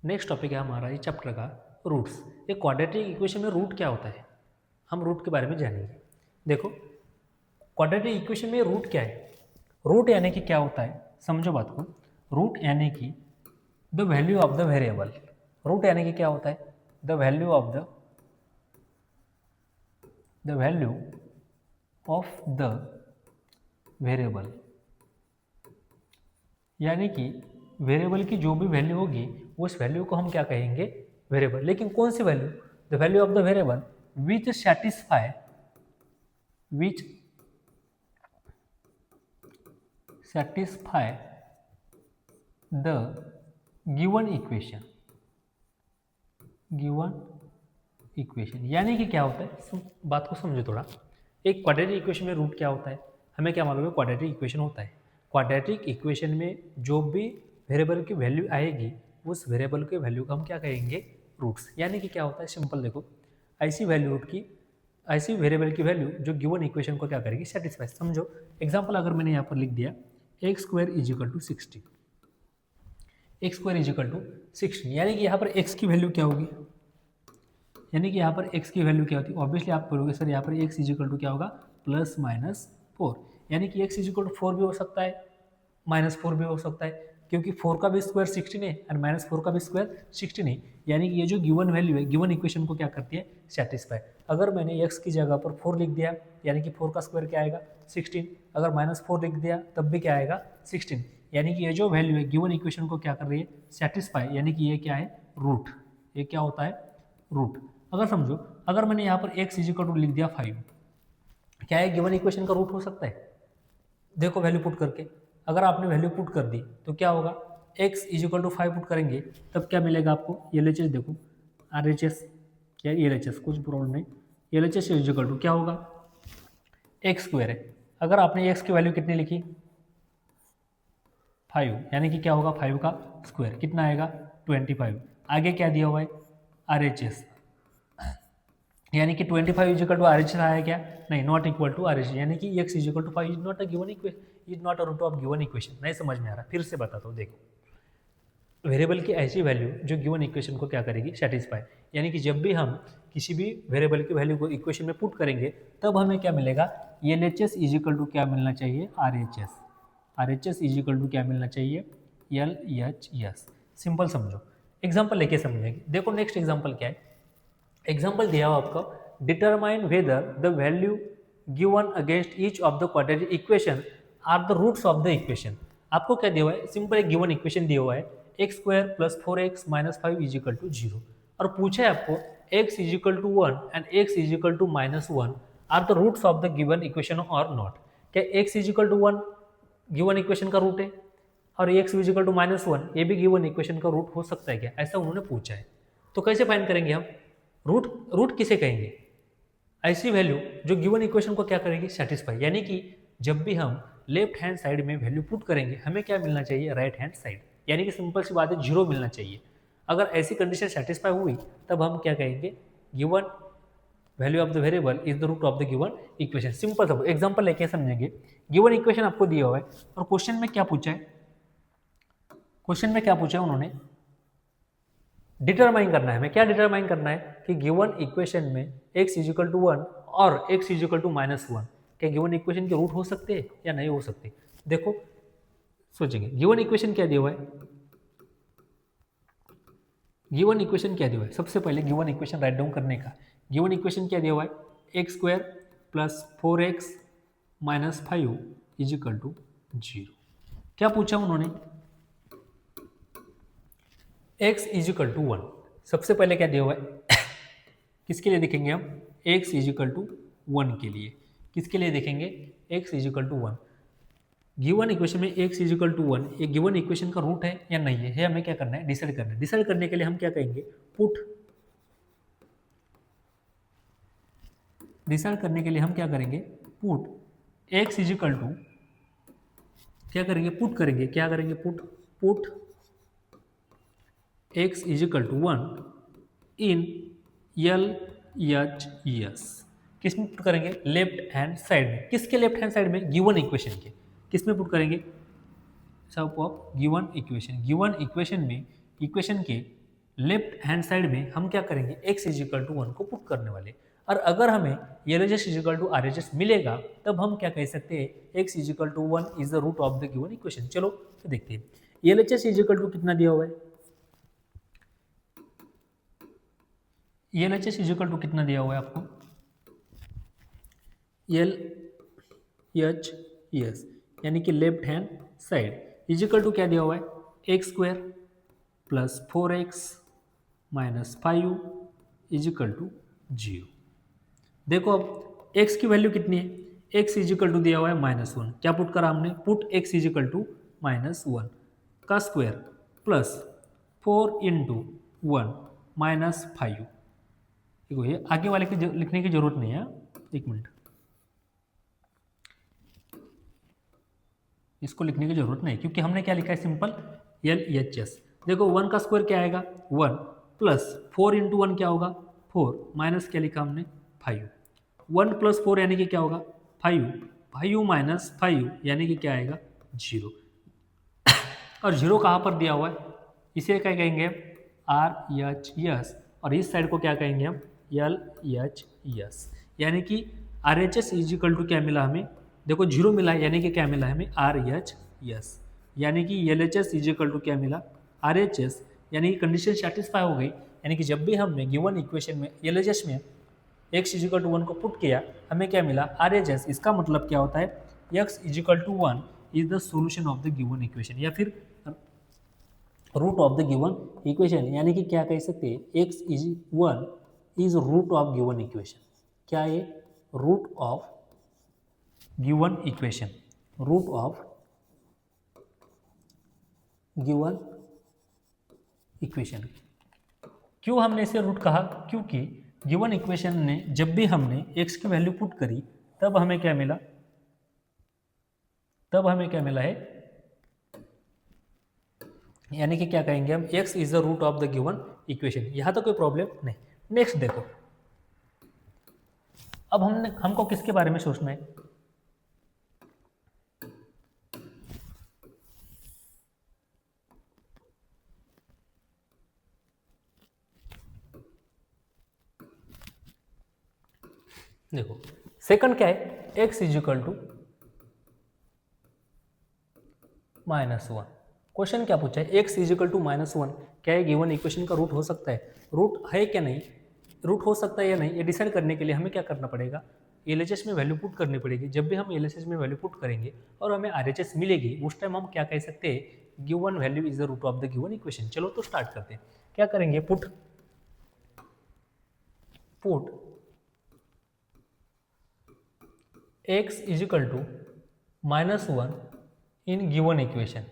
Next topic है हमारा ये चैप्टर का रूट्स। ये क्वाड्रेटिक इक्वेशन में रूट क्या होता है, हम रूट के बारे में जानेंगे। देखो क्वाड्रेटिक इक्वेशन में रूट क्या है। रूट यानी कि क्या होता है, समझो बात को। रूट यानी कि the value of the variable. Root यानी कि क्या होता है, the value of the value of the variable, यानी कि वेरिएबल की जो भी वैल्यू होगी उस वैल्यू को हम क्या कहेंगे, वेरिएबल। लेकिन कौन सी value, the value of the variable which satisfy the given equation. यानी कि क्या होता है, बात को समझो थोड़ा। एक क्वाड्रेटिक इक्वेशन में रूट क्या होता है, हमें क्या मालूम है, क्वाड्रेटिक इक्वेशन होता है। क्वाड्रेटिक इक्वेशन में जो भी वेरिएबल की वैल्यू आएगी उस वेरिएबल के वैल्यू को हम क्या कहेंगे, रूट्स। यानी कि क्या होता है, सिंपल देखो, ऐसी वेरिएबल की वैल्यू जो गिवन इक्वेशन को क्या करेगी, सेटिस्फाई। समझो एग्जांपल, अगर मैंने यहाँ पर लिख दिया x square is equal to 60, x square is equal to 16, यानी कि यहाँ पर एक्स की वैल्यू क्या होगी, यानी कि यहाँ पर x की वैल्यू क्या होती है। ऑब्वियसली आप बोलोगे सर यहाँ पर x इज इक्वल टू क्या होगा, प्लस माइनस 4, यानी कि x इज इक्वल टू 4 भी हो सकता है, माइनस 4 भी हो सकता है, क्योंकि 4 का भी स्क्वायर 16 है और माइनस 4 का भी स्क्वायर 16 है। यानी कि ये जो गिवन वैल्यू है, गिवन इक्वेशन को क्या करती है, सेटिस्फाई। अगर मैंने x की जगह पर 4 लिख दिया, यानी कि 4 का स्क्वायर क्या आएगा, 16। अगर माइनस 4 लिख दिया तब भी क्या आएगा, 16। यानी कि ये जो वैल्यू है गिवन इक्वेशन को क्या कर रही है, सेटिस्फाई। यानी कि ये क्या है, रूट। ये क्या होता है, रूट। अगर समझो, अगर मैंने यहाँ पर x इज इक्वल टू लिख दिया 5, क्या है, गिवन इक्वेशन का रूट हो सकता है। देखो वैल्यू पुट करके, अगर आपने वैल्यू पुट कर दी तो क्या होगा, x is equal to 5 put करेंगे तब क्या मिलेगा आपको, LHS देखो, RHS क्या LHS, कुछ प्रॉब्लम नहीं, LHS इज इक्वल टू क्या होगा, एक्स स्क्वायर है। अगर आपने x की वैल्यू कितनी लिखी, 5, यानी कि क्या होगा, 5 का स्क्वायर कितना आएगा, 25। आगे क्या दिया हुआ है, RHS, यानी कि 25 इज इक्वल टू RHS आया क्या, नहीं, नॉट इक्वल टू RHS, यानी कि x is equal to 5 is not a given equation, is not a root of given equation. नहीं समझ में आ रहा, फिर से बताता हूँ। देखो वेरिएबल की ऐसी वैल्यू जो गिवन इक्वेशन को क्या करेगी, सेटिस्फाई। यानी कि जब भी हम किसी भी वेरिएबल की वैल्यू को इक्वेशन में पुट करेंगे तब हमें क्या मिलेगा, LHS इज इक्वल टू क्या मिलना चाहिए, RHS इज इक्वल टू क्या मिलना चाहिए, LHS। सिंपल समझो, एग्जाम्पल लेके समझेंगे। देखो नेक्स्ट एग्जाम्पल क्या है, एग्जाम्पल दिया हुआ आपको, determine whether the value given against each of the quadratic equation are the roots of the equation. आपको क्या दिया हुआ है, सिंपल एक गिवन इक्वेशन दिया हुआ है, x square plus 4x minus 5 is equal to 0, और पूछा है आपको x is equal to 1 and x is equal to minus 1 are the roots of the given equation और नॉट। क्या x is equal to 1 given equation का root है और x is equal to minus 1 ये भी गिवन इक्वेशन का root हो सकता है क्या, ऐसा उन्होंने पूछा है। तो कैसे फाइंड करेंगे हम, रूट किसे कहेंगे, ऐसी वैल्यू जो गिवन इक्वेशन को क्या करेगी, सेटिस्फाई। यानी कि जब भी हम लेफ्ट हैंड साइड में वैल्यू पुट करेंगे हमें क्या मिलना चाहिए, राइट हैंड साइड, यानी कि सिंपल सी बात है, 0 मिलना चाहिए। अगर ऐसी कंडीशन सेटिस्फाई हुई तब हम क्या कहेंगे, given value of the variable is the root of the given equation. Simple सब एग्जांपल लेके समझेंगे। गिवन इक्वेशन आपको दिया हुआ है और क्वेश्चन में क्या पूछा है, उन्होंने डिटरमाइन करना है। हमें क्या डिटरमाइन करना है कि गिवन इक्वेशन में x इज इक्वल टू 1 और x is equal to minus 1 क्या गिवन इक्वेशन के रूट हो सकते हैं या नहीं हो सकते। देखो सोचेंगे, गिवन इक्वेशन क्या दिया हुआ है, सबसे पहले गिवन इक्वेशन राइट डाउन करने का। गिवन इक्वेशन क्या दिया हुआ है, x square plus 4x minus 5 is equal to 0। क्या पूछा उन्होंने, x इज इक्वल टू 1। सबसे पहले क्या दिया हुआ है किसके लिए देखेंगे हम, x इज इक्वल टू 1 के लिए। किसके लिए देखेंगे, x is equal to 1। Given equation में x इज इक्वल टू 1 ये गिवन इक्वेशन का रूट है या नहीं है, हमें क्या करना है, डिसाइड करना है। डिसाइड करने के लिए हम क्या कहेंगे, put x is equal to क्या करेंगे, put x is equal to 1 in LHS। किस में पुट करेंगे, लेफ्ट हैंड साइड में। किसके लेफ्ट हैंड साइड में, गिवन इक्वेशन के। किस में पुट करेंगे, सब of given equation. Given equation में इक्वेशन के लेफ्ट हैंड साइड में हम क्या करेंगे, x इज इक्वल टू 1 को पुट करने वाले। और अगर हमें LHS is equal to RHS मिलेगा तब हम क्या कह सकते हैं, x is equal to 1 is the root of the given equation. चलो तो देखते हैं, LHS इज इक्वल टू कितना दिया हुआ है, LHS इज इक्वल टू कितना दिया हुआ है आपको, LHS यानी कि left hand side is equal to क्या दिया हुआ है, x square plus 4x minus 5 is equal to 0। देखो अब x की वैल्यू कितनी है, x इज इक्वल टू दिया हुआ है -1, क्या पुट करा हमने, put x is equal to -1 का स्क्वायर प्लस 4 इंटू 1 माइनस 5। देखो ये आगे वाले की लिखने की जरूरत नहीं है, एक मिनट, इसको लिखने की जरूरत नहीं क्योंकि हमने क्या लिखा है, सिंपल LHS। देखो 1 का स्क्वायर क्या आएगा 1 प्लस 4 इंटू 1 क्या होगा 4 माइनस क्या लिखा हमने 5, 1 प्लस 4 यानी कि क्या होगा 5, 5 माइनस 5 यानी कि क्या आएगा 0। और 0 कहाँ पर दिया हुआ है, इसे क्या कहेंगे RHS और इस साइड को क्या कहेंगे हम LHS, यानी कि RHS इज इक्वल टू क्या मिला हमें, देखो 0 मिला है यानी कि क्या मिला है हमें RHS, यानी कि LHS इज इक्वल टू क्या मिला RHS, यानी कि कंडीशन सेटिस्फाई हो गई। यानी कि जब भी हमने गिवन इक्वेशन में LHS में x इज इक्वल टू 1 को पुट किया हमें क्या मिला RHS। इसका मतलब क्या होता है, x is equal to 1 is the solution of the given equation या फिर root of the given equation, यानी कि क्या कह सकते हैं x is 1 is root of given equation. क्या है, root of given equation, root of given equation. क्यों हमने इसे रूट कहा, क्योंकि गिवन इक्वेशन ने जब भी हमने x की वैल्यू पुट करी तब हमें क्या मिला, है, यानी कि क्या कहेंगे हम x is the root of the given equation. यहां तो कोई प्रॉब्लम नहीं। नेक्स्ट देखो, अब हमको किसके बारे में सोचना है, देखो सेकंड क्या है, x is equal to -1। Question क्या पूछा है, x इज इक्वल टू -1 क्या है गिवन इक्वेशन का रूट हो सकता है, रूट है क्या नहीं, रूट हो सकता है या नहीं, ये डिसाइड करने के लिए हमें क्या करना पड़ेगा, LHS में वैल्यू पुट करनी पड़ेगी। जब भी हम LHS में वैल्यू पुट करेंगे और हमें RHS मिलेगी उस टाइम हम क्या कह सकते हैं, given value is the root of the given equation. चलो तो स्टार्ट करते हैं, क्या करेंगे, put x is equal to -1 in given equation,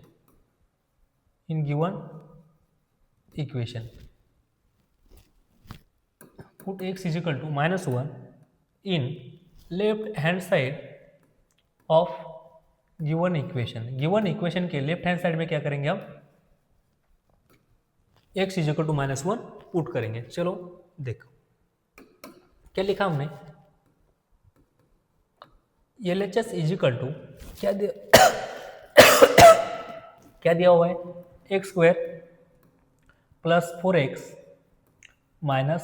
put x is equal to -1 in left hand side of given equation। Given equation के left hand side में क्या करेंगे हम, x is equal to -1 put करेंगे। चलो देखो क्या लिखा हमने, LHS इज इक्वल टू क्या दिया हुआ है, x square plus 4x minus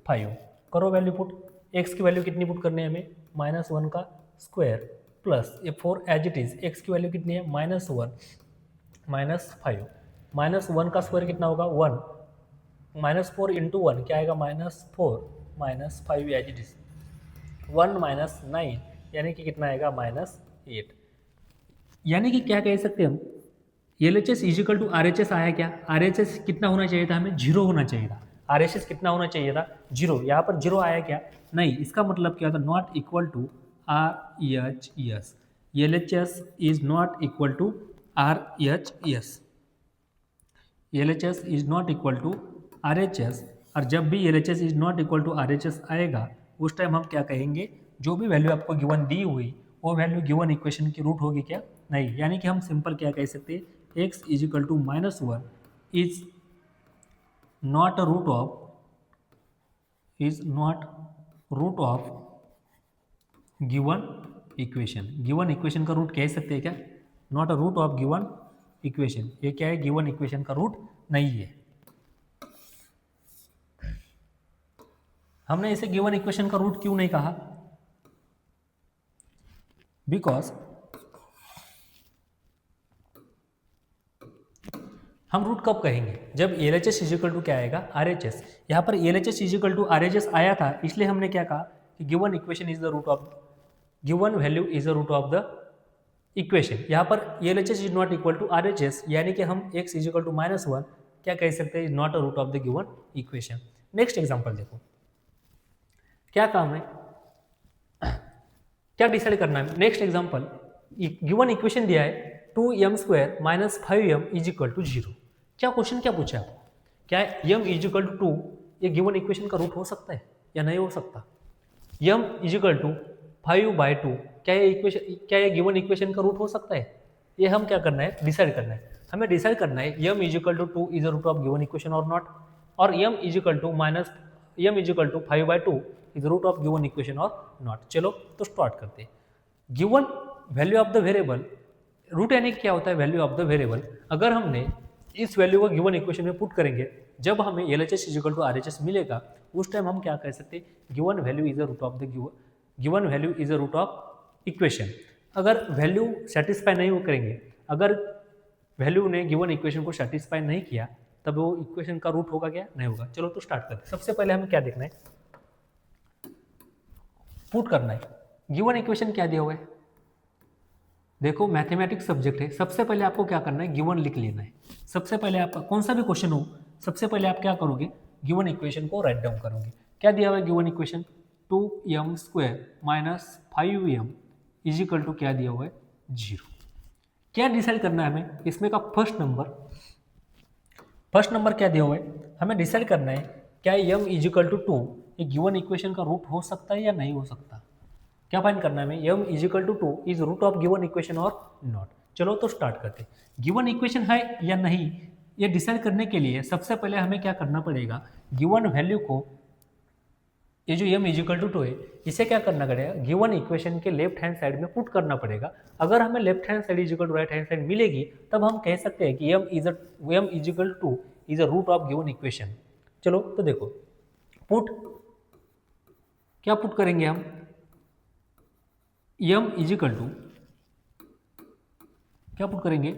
5। करो वैल्यू पुट, x की वैल्यू कितनी पुट करनी है हमें, -1 का स्क्वायर प्लस ये 4 एज इट इज, x की वैल्यू कितनी है -1 माइनस 5, -1 का स्क्वायर कितना होगा 1, -4 इंटू 1 क्या आएगा -4 minus 5 as it is, 1 minus 9 यानी कि कितना आएगा -8। यानी कि क्या कह सकते हैं हम, LHS is equal to RHS आया क्या, RHS कितना होना चाहिए था हमें, 0 होना चाहिए था, RHS कितना होना चाहिए था 0, यहाँ पर 0 आया क्या नहीं, इसका मतलब क्या था, not equal to RHS, LHS is not equal to RHS, LHS is not equal to RHS। और जब भी LHS is not equal to RHS आएगा उस टाइम हम क्या कहेंगे, जो भी वैल्यू आपको गिवन दी हुई वो वैल्यू गिवन इक्वेशन की रूट होगी क्या नहीं, यानी कि हम सिंपल क्या कह सकते हैं, x is equal to -1 is not a root of given equation. Given equation का रूट कह सकते हैं क्या, not a root of given equation, ये क्या है गिवन इक्वेशन का रूट नहीं है। हमने इसे गिवन इक्वेशन का रूट क्यों नहीं कहा? बिकॉज हम रूट कब कहेंगे? जब LHS इज इक्वल टू क्या आएगा? RHS। यहाँ पर LHS is equal to RHS आया था, इसलिए हमने क्या कहा कि given equation is the root of, given value is the root of the equation. यहाँ पर LHS is not equal to RHS, यानी कि हम x इज इक्वल टू -1 क्या कह सकते हैं? Is not a root of the given equation. Next example देखो, क्या काम है, क्या डिसाइड करना है? नेक्स्ट एग्जाम्पल, गिवन इक्वेशन दिया है 2m² - 5m is equal to 0। क्या क्वेश्चन क्या पूछा है? क्या m इज इक्वल टू 2 ये गिवन इक्वेशन का रूट हो सकता है या नहीं हो सकता? m इज इक्वल टू 5/2 क्या ये इक्वेशन, क्या ये गिवन इक्वेशन का रूट हो सकता है? ये हम क्या करना है? डिसाइड करना है। हमें डिसाइड करना है m is equal to 2 is a root of given equation और नॉट, और m is equal to 5/2 is root of given equation और नॉट। चलो तो स्टार्ट करते हैं। Given value of the variable, root यानी क्या होता है? Value of the variable. अगर हमने इस वैल्यू को गिवन इक्वेशन में पुट करेंगे, जब हमें LHS is equal to RHS मिलेगा, उस टाइम हम क्या कह सकते हैं? Given value is a root of the given value is a root of equation. अगर वैल्यू सेटिस्फाई नहीं करेंगे, अगर वैल्यू ने गिवन इक्वेशन को सेटिस्फाई नहीं किया, तब वो इक्वेशन का रूट होगा क्या? नहीं होगा। चलो तो स्टार्ट करते हैं। सबसे पहले हमें क्या देखना है? पुट करना है। गिवन इक्वेशन क्या दिया हुआ है? देखो मैथमेटिक्स सब्जेक्ट है, सबसे पहले आपको क्या करना है? गिवन लिख लेना है। सबसे पहले आपका कौन सा भी क्वेश्चन हो, सबसे पहले आप क्या करोगे? गिवन इक्वेशन को राइट डाउन करोगे। क्या दिया हुआ है given equation? 2m² - 5m is equal to क्या दिया हुआ है? 0। क्या डिसाइड करना है हमें? इसमें का फर्स्ट नंबर क्या दिया हुआ है? हमें डिसाइड करना है क्या m इज इक्वल टू 2 ये गिवन इक्वेशन का रूट हो सकता है या नहीं हो सकता? क्या फाइंड करना है हमें? m is equal to 2 is root of given equation और नॉट। चलो तो स्टार्ट करते हैं। गिवन इक्वेशन है या नहीं ये डिसाइड करने के लिए सबसे पहले हमें क्या करना पड़ेगा? गिवन वैल्यू को, ये जो m इज इक्वल टू 2 है, इसे क्या करना पड़ेगा? गिवन इक्वेशन के लेफ्ट हैंड साइड में पुट करना पड़ेगा। अगर हमें left hand side is equal to right hand side मिलेगी, तब हम कह सकते हैं कि m is equal to is a root of given equation. चलो तो देखो, पुट क्या पुट करेंगे हम? m इज इक्वल टू क्या पुट करेंगे?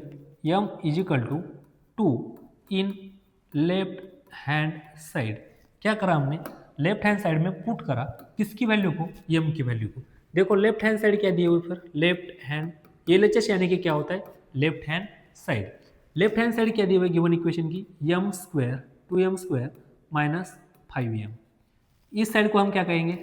m is equal to 2 in left hand side. क्या करा हमने? लेफ्ट हैंड साइड में पुट करा किसकी वैल्यू को? m की वैल्यू को। देखो लेफ्ट हैंड साइड क्या दिए हुए? फिर लेफ्ट हैंड, LHS यानी कि क्या होता है? Left hand side. Left hand side क्या दी हुई गिवन इक्वेशन की? m² 2m² - 5m। इस साइड को हम क्या कहेंगे?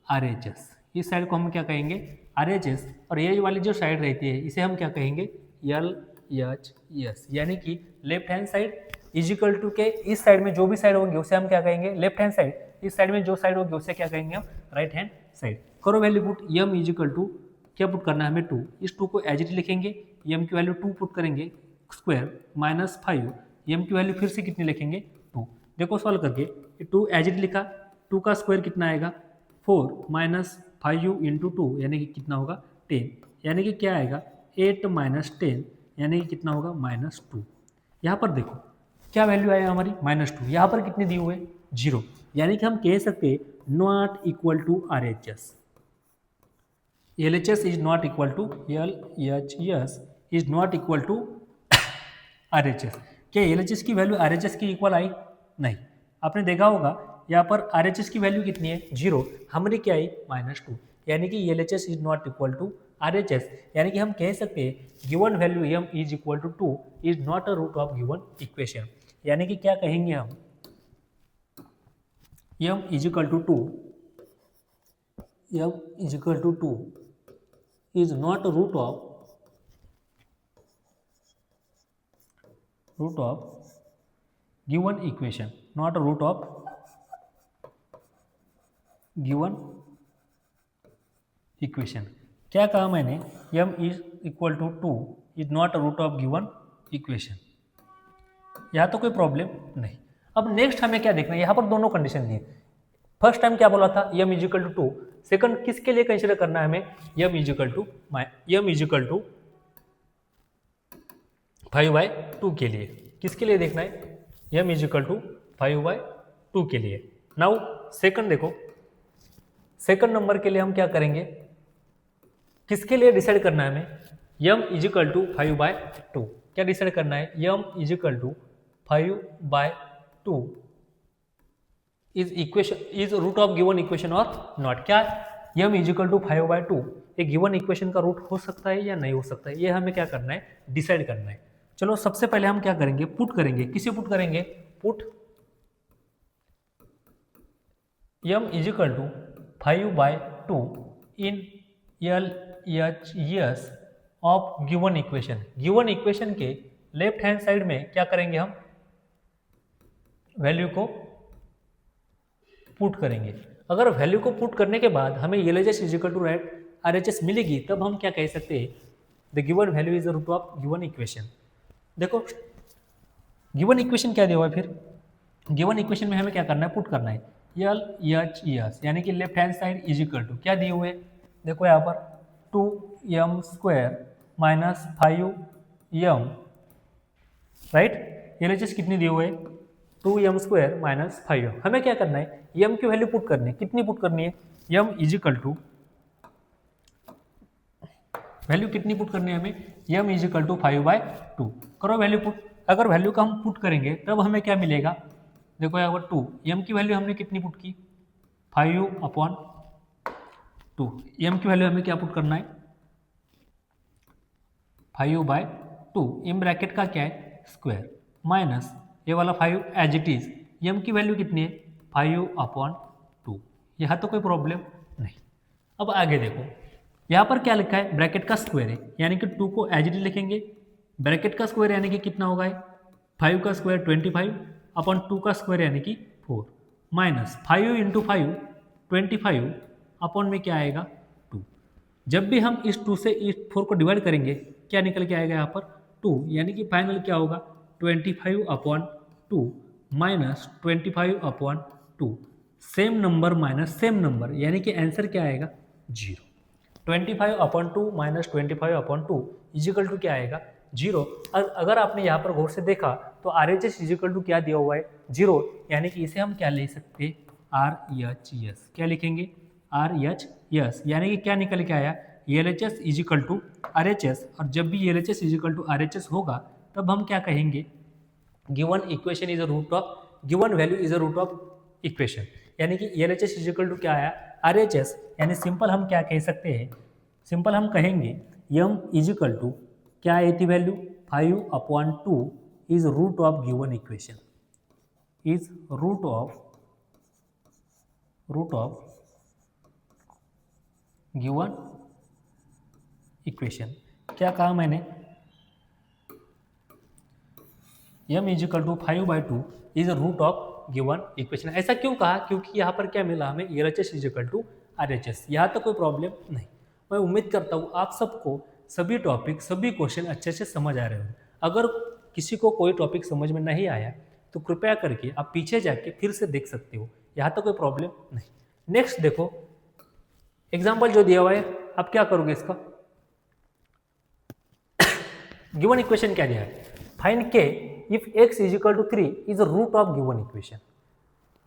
RHS। इस साइड को हम क्या कहेंगे? RHS। और ये वाली जो साइड रहती है इसे हम क्या कहेंगे? LHS। यानी कि left hand side is equal to के, इस साइड में जो भी साइड होंगे उसे हम क्या कहेंगे? Left hand side. इस साइड में जो साइड होगी उसे क्या कहेंगे हम? Right hand side. करो value put. m is equal to क्या पुट करना है हमें? 2। इस 2 को एज इट लिखेंगे, m की वैल्यू 2 पुट करेंगे, स्क्वायर -5, m की वैल्यू फिर से कितनी लिखेंगे? 2। देखो सॉल्व करके 2 एज इट लिखा, 2 का स्क्वायर कितना आएगा? 4 - 5u इंटू 2 यानी कि कितना होगा? 10। यानी कि क्या आएगा? 8 - 10 यानी कि कितना होगा? -2। यहाँ पर देखो क्या वैल्यू आया हमारी? -2। यहाँ पर कितने दिए हुए? 0। यानी कि हम कह सकते हैं not equal to RHS। LHS is not equal to, LHS is not equal to RHS। क्या LHS की वैल्यू RHS की इक्वल आई? नहीं। आपने देखा होगा यहाँ पर RHS की वैल्यू कितनी है? 0। हमारी क्या आई? -2। यानी कि LHS is not equal to RHS। यानी कि हम कह सकते हैं given value m is equal to 2 is not a root of given equation. यानी कि क्या कहेंगे हम? m is equal to 2, m is equal to 2 is not a root of given equation, not a root of given equation. क्या कहा मैंने? m is equal to 2 is not a root of given equation. यहाँ तो कोई problem नहीं। अब next हमें क्या देखना है? यहाँ पर दोनों कंडीशन दी। फर्स्ट टाइम क्या बोला था? m is equal to 2। Second किसके लिए कंसिडर करना है हमें? m इज इक्वल टू 5/2 के लिए। किसके लिए देखना है? m इज इक्वल टू 5/2 के लिए। नाउ सेकंड देखो, सेकंड नंबर के लिए हम क्या करेंगे, किसके लिए डिसाइड करना है हमें, m इजिकल टू 5/2। क्या डिसाइड करना है, m is equal to 5/2 is equation, is root of given equation और नॉट। क्या m इजिकल टू 5/2 एक गिवन इक्वेशन का रूट हो सकता है या नहीं हो सकता है, ये हमें क्या करना है, डिसाइड करना है। चलो सबसे पहले हम क्या करेंगे, पुट करेंगे। किसे पुट करेंगे, put m is equal to 5/2 in LHS of given equation. Given equation के लेफ्ट हैंड साइड में क्या करेंगे, हम वैल्यू को पुट करेंगे। अगर वैल्यू को पुट करने के बाद हमें LHS इजिकल टू RHS मिलेगी, तब हम क्या कह सकते हैं, the given value is the root of given equation. देखो गिवन इक्वेशन क्या दिया हुआ है, फिर गिवन इक्वेशन में हमें क्या करना है, पुट करना है LHS, यानी कि left hand side is equal to क्या दिए हुए, देखो यहाँ पर 2m square minus 5m, right. LHS कितनी दिए हुए, 2m स्क्वायर माइनस 5m। हमें क्या करना है, m की वैल्यू पुट करनी है। कितनी पुट करनी है, m इजिकल टू, वैल्यू कितनी पुट करनी है हमें, m इजिकल टू 5/2। करो वैल्यू पुट। अगर वैल्यू का हम पुट करेंगे तब हमें क्या मिलेगा, देखो यहाँ पर 2, m की वैल्यू हमने कितनी पुट की, 5/2। m की वैल्यू हमें क्या पुट करना है, 5/2 इन ब्रैकेट का क्या है, स्क्वायर, माइनस ये वाला 5 एज इट इज। m की वैल्यू कितनी है, 5/2। यहाँ तो कोई प्रॉब्लम नहीं। अब आगे देखो, यहाँ पर क्या लिखा है, ब्रैकेट का स्क्वायर है, यानी कि 2 को एज इट इज लिखेंगे। ब्रैकेट का स्क्वायर यानी कि कितना होगा, 5 का स्क्वायर 25/2 का स्क्वायर यानी कि 4, माइनस 5 इंटू 5 25 अपॉन में क्या आएगा, 2। जब भी हम इस 2 से इस 4 को डिवाइड करेंगे, क्या निकल के आएगा यहाँ पर, 2, यानी कि फाइनल क्या होगा, 25/2 minus 25/2। Same number minus same number, यानी कि आंसर क्या आएगा, 0। 25/2 माइनस 25/2 इजिकल टू क्या आएगा, 0। अगर आपने यहाँ पर गौर से देखा तो RHS इजिकल टू क्या दिया हुआ है, 0, यानी कि इसे हम क्या ले सकते हैं, RHS। क्या लिखेंगे, RHS, यानी कि क्या निकल के आया, LHS इजिकल टू RHS। और जब भी LHS इजिकल टू RHS होगा तब हम क्या कहेंगे, given equation is a root of, given value is a root of equation, यानी कि LHS इजिकल टू क्या आया, RHS। यानी सिंपल हम क्या कह सकते हैं, सिंपल हम कहेंगे m इजिकल टू क्या है थी value, 5/2 is root of given equation, is root of given equation. क्या कहा मैंने, m is equal to 5/2 is root of given equation. ऐसा क्यों कहा, क्योंकि यहाँ पर क्या मिला हमें, LHS इजिकल टू RHS। यहाँ तक कोई प्रॉब्लम नहीं। मैं उम्मीद करता हूँ आप सबको सभी टॉपिक, सभी क्वेश्चन अच्छे से समझ आ रहे हो। अगर किसी को कोई टॉपिक समझ में नहीं आया तो कृपया करके आप पीछे जाके फिर से देख सकते हो, यहाँ तक कोई प्रॉब्लम नहीं। नेक्स्ट देखो, एग्जाम्पल जो दिया हुआ है, आप क्या करोगे इसका, गिवन इक्वेशन क्या दिया है, find k if x is equal to 3 is root of given equation.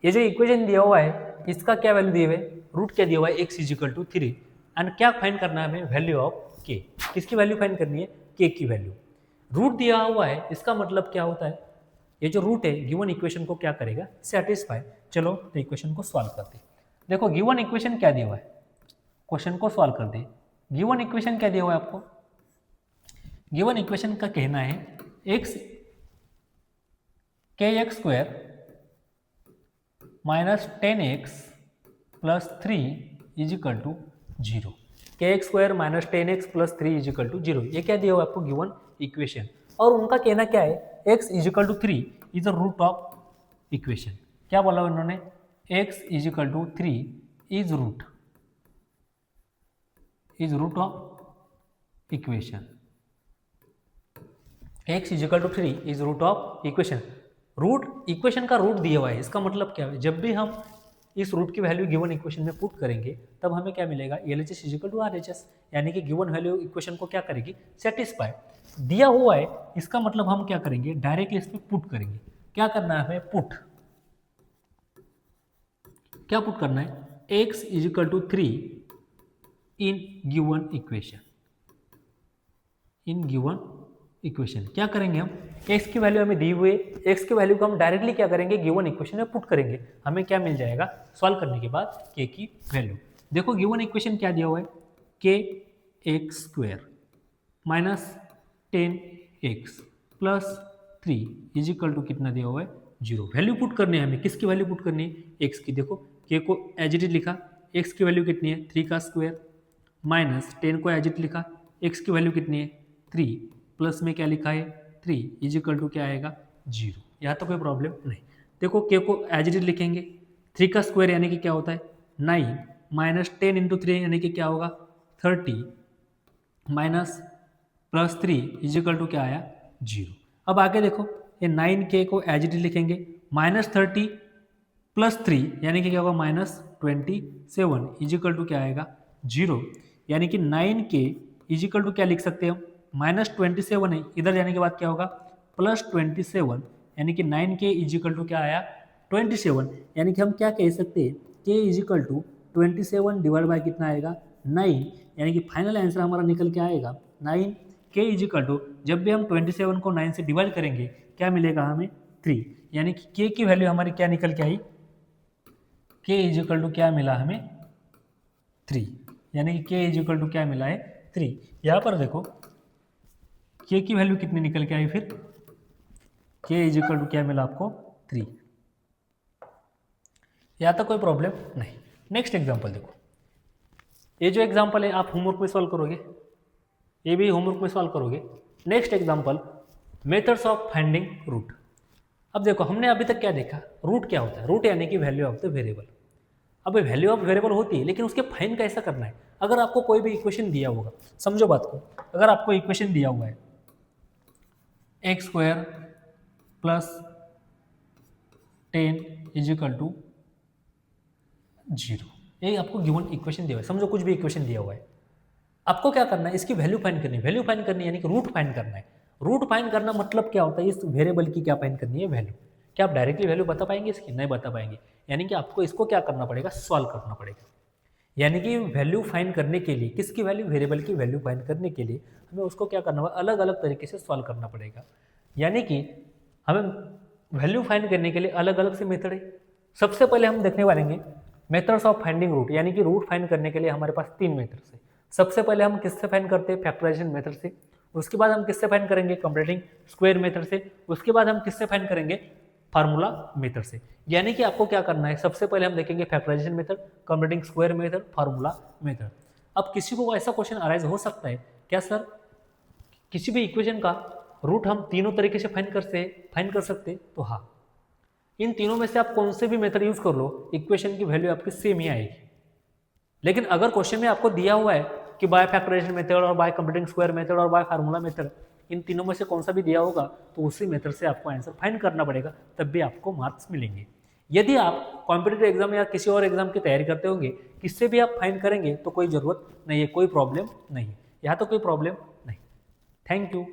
ये जो इक्वेशन दिया हुआ है इसका क्या वैल्यू दिए हुए, रूट क्या दिया हुआ है, x इजिकल टू 3, एंड क्या फाइंड करना है हमें, वैल्यू ऑफ k। किसकी वैल्यू फाइंड करनी है, k की वैल्यू। रूट दिया हुआ है, इसका मतलब क्या होता है, ये जो रूट है गिवन इक्वेशन को क्या करेगा, सेटिस्फाई। चलो तो इक्वेशन को सॉल्व करते हैं। देखो गिवन इक्वेशन क्या दिया हुआ है, क्वेश्चन को सॉल्व करते हैं। गिवन इक्वेशन क्या दिया हुआ है आपको, गिवन इक्वेशन का कहना है kx square minus 10x plus 3 is equal to 0। kx square minus 10x plus 3 is equal to 0, ये क्या दिया हुआ आपको, गिवन इक्वेशन। और उनका कहना क्या है, x is equal to 3 is a root of equation. क्या बोला उन्होंने, x is equal to 3 is root of equation. x is equal to 3 is root of equation. Root equation का रूट दिया हुआ है, इसका मतलब क्या है, जब भी हम इस रूट की वैल्यू गिवन इक्वेशन में पुट करेंगे तब हमें क्या मिलेगा, LHS इजिकल टू RHS, यानी कि गिवन वैल्यू इक्वेशन को क्या करेगी, सेटिस्फाई। दिया हुआ है, इसका मतलब हम क्या करेंगे, डायरेक्टली इसमें पुट करेंगे। क्या करना है हमें, पुट क्या पुट करना है, x is equal to 3 in given equation. In given equation क्या करेंगे हम, x की वैल्यू हमें दी हुई है, x की वैल्यू को हम डायरेक्टली क्या करेंगे, गिवन इक्वेशन में पुट करेंगे। हमें क्या मिल जाएगा सॉल्व करने के बाद, k की वैल्यू। देखो गिवन इक्वेशन क्या दिया हुआ है, k x square minus 10x plus 3 is equal to कितना दिया हुआ है, 0। वैल्यू पुट करनी है हमें, किसकी वैल्यू पुट करनी है, x की। देखो k को एज इट इज लिखा, x की वैल्यू कितनी है 3 का स्क्वायर, माइनस 10 को एज इट लिखा, x की वैल्यू कितनी है 3, प्लस में क्या लिखा है 3 इज इक्वल टू क्या आएगा 0। यहाँ तो कोई प्रॉब्लम नहीं। देखो k को एज इट इज लिखेंगे, 3 का स्क्वायर यानी कि क्या होता है 9, माइनस 10 इंटू 3 यानी कि क्या होगा 30, minus plus 3 is equal to क्या आया 0। अब आगे देखो ये 9k को एज इट इज लिखेंगे, माइनस 30 प्लस 3 यानी कि क्या होगा माइनस 27 इज इक्वल टू क्या आएगा 0। यानी कि 9k इज इक्वल टू क्या लिख सकते हैं हम, माइनस 27 है, इधर जाने के बाद क्या होगा प्लस 27, यानी कि 9k इज इक्वल टू क्या आया 27। यानी कि हम क्या कह सकते हैं, k is equal to 27 divide by कितना आएगा 9, यानी कि फाइनल आंसर हमारा निकल के आएगा 9। k इज इक्वल टू, जब भी हम 27 को 9 से डिवाइड करेंगे क्या मिलेगा हमें 3, यानी कि k की वैल्यू हमारी क्या निकल के आई, k इज इक्वल टू क्या मिला हमें 3, यानी कि k इज इक्वल टू क्या मिला है 3। यहाँ पर देखो k की वैल्यू कितनी निकल के आई, फिर k इज इक्वल टू क्या मिला आपको 3। यहाँ तक कोई प्रॉब्लम नहीं। नेक्स्ट एग्जांपल देखो, ये जो एग्जांपल है आप होमवर्क में सॉल्व करोगे, ये भी होमवर्क में सॉल्व करोगे। Next example, methods of finding root. अब देखो हमने अभी तक क्या देखा, रूट क्या होता है, रूट यानी कि वैल्यू ऑफ द वेरिएबल। अब वैल्यू ऑफ वेरिएबल होती है, लेकिन उसके फाइंड कैसा करना है। अगर आपको कोई भी इक्वेशन दिया होगा, समझो बात को, अगर आपको इक्वेशन दिया हुआ है x square plus 10 is equal to 0, ये आपको गिवन इक्वेशन दिया हुआ है, समझो कुछ भी इक्वेशन दिया हुआ है। आपको क्या करना है, इसकी वैल्यू फाइंड करनी है। वैल्यू फाइंड करनी है यानी कि रूट फाइंड करना है। रूट फाइंड करना मतलब क्या होता है, इस वेरिएबल की क्या फाइंड करनी है वैल्यू। क्या आप डायरेक्टली वैल्यू बता पाएंगे इसकी, नहीं बता पाएंगे। यानी कि आपको इसको क्या करना पड़ेगा, सॉल्व करना पड़ेगा। यानी कि वैल्यू फाइंड करने के लिए, किसकी वैल्यू, वेरिएबल की वैल्यू फाइंड करने के लिए हमें उसको क्या करना होगा, अलग अलग तरीके से सॉल्व करना पड़ेगा। यानी कि हमें वैल्यू फाइंड करने के लिए अलग अलग से मेथड है। सबसे पहले हम देखने वाले हैं मेथड्स ऑफ फाइंडिंग रूट, यानी कि रूट फाइंड करने के लिए हमारे पास 3 मेथड्स है। सबसे पहले हम किससे फाइंड करते हैं, फैक्टराइजेशन मेथड से। उसके बाद हम किससे फाइंड करेंगे, कंप्लीटिंग स्क्वायर मेथड से। उसके बाद हम किससे फाइंड करेंगे, फार्मूला मेथड से। यानी कि आपको क्या करना है, सबसे पहले हम देखेंगे factorization method, completing square method, formula method. अब किसी को ऐसा क्वेश्चन अराइज हो सकता है, क्या सर किसी भी इक्वेशन का रूट हम तीनों तरीके से फाइंड कर सकते, तो हाँ, इन तीनों में से आप कौन से भी मेथड यूज कर लो, इक्वेशन की वैल्यू आपकी सेम ही आएगी। लेकिन अगर क्वेश्चन में आपको दिया हुआ है कि बाय फैक्टराइजेशन मेथड और बाय कंप्लीटिंग स्क्वायर मेथड और बाय फार्मूला मेथड, इन तीनों में से कौन सा भी दिया होगा, तो उसी मेथड से आपको आंसर फाइंड करना पड़ेगा, तब भी आपको मार्क्स मिलेंगे। यदि आप कॉम्पिटिटिव एग्जाम या किसी और एग्जाम की तैयारी करते होंगे, किससे भी आप फाइंड करेंगे तो कोई जरूरत नहीं है, कोई प्रॉब्लम नहीं है, यहाँ तो कोई प्रॉब्लम नहीं। Thank you.